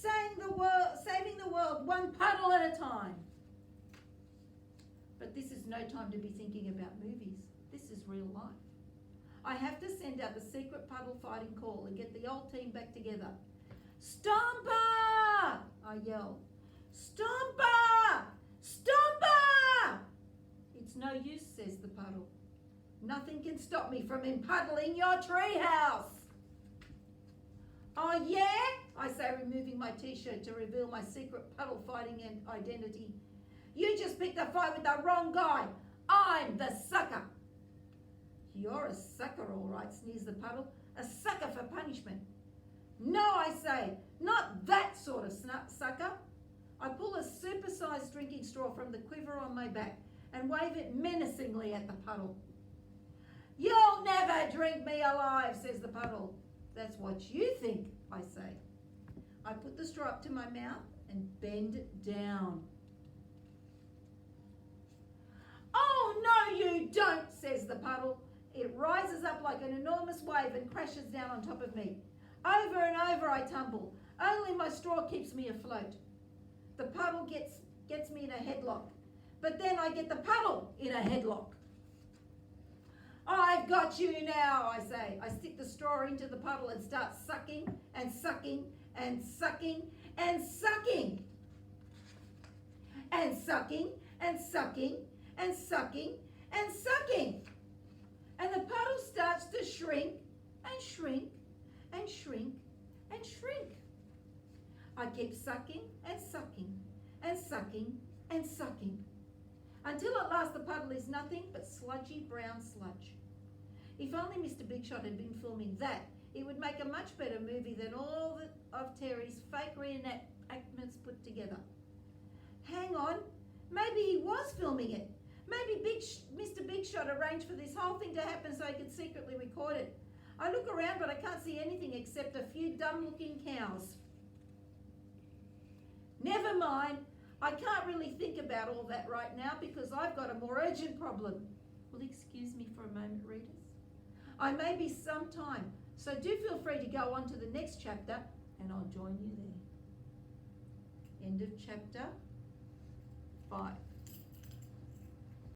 saving the world one puddle at a time. But this is no time to be thinking about movies. This is real life. I have to send out the secret puddle fighting call and get the old team back together. Stomper! I yell. Stomper! Stomper! It's no use, says the puddle. Nothing can stop me from empuddling your treehouse. Oh yeah? I say, removing my t-shirt to reveal my secret puddle fighting and identity. You just picked a fight with the wrong guy. I'm the sucker. You're a sucker, all right, sneers the puddle. A sucker for punishment. No, I say, not that sort of sucker. I pull a super-sized drinking straw from the quiver on my back and wave it menacingly at the puddle. You'll never drink me alive, says the puddle. That's what you think, I say. I put the straw up to my mouth and bend it down. Oh, no, you don't, says the puddle. It rises up like an enormous wave and crashes down on top of me. Over and over I tumble. Only my straw keeps me afloat. The puddle gets me in a headlock. But then I get the puddle in a headlock. I've got you now, I say. I stick the straw into the puddle and start sucking and sucking and sucking and sucking. And sucking and sucking and sucking and sucking. And the puddle starts to shrink and shrink and shrink and shrink. I keep sucking and sucking and sucking and sucking until at last the puddle is nothing but sludgy brown sludge. If only Mr. Big Shot had been filming that, it would make a much better movie than all of Terry's fake reenactments put together. Hang on, maybe he was filming it. Maybe Mr. Big Shot arranged for this whole thing to happen so he could secretly record it. I look around but I can't see anything except a few dumb-looking cows. Never mind, I can't really think about all that right now because I've got a more urgent problem. Will you excuse me for a moment, readers? I may be some time, so do feel free to go on to the next chapter and I'll join you there. End of chapter 5.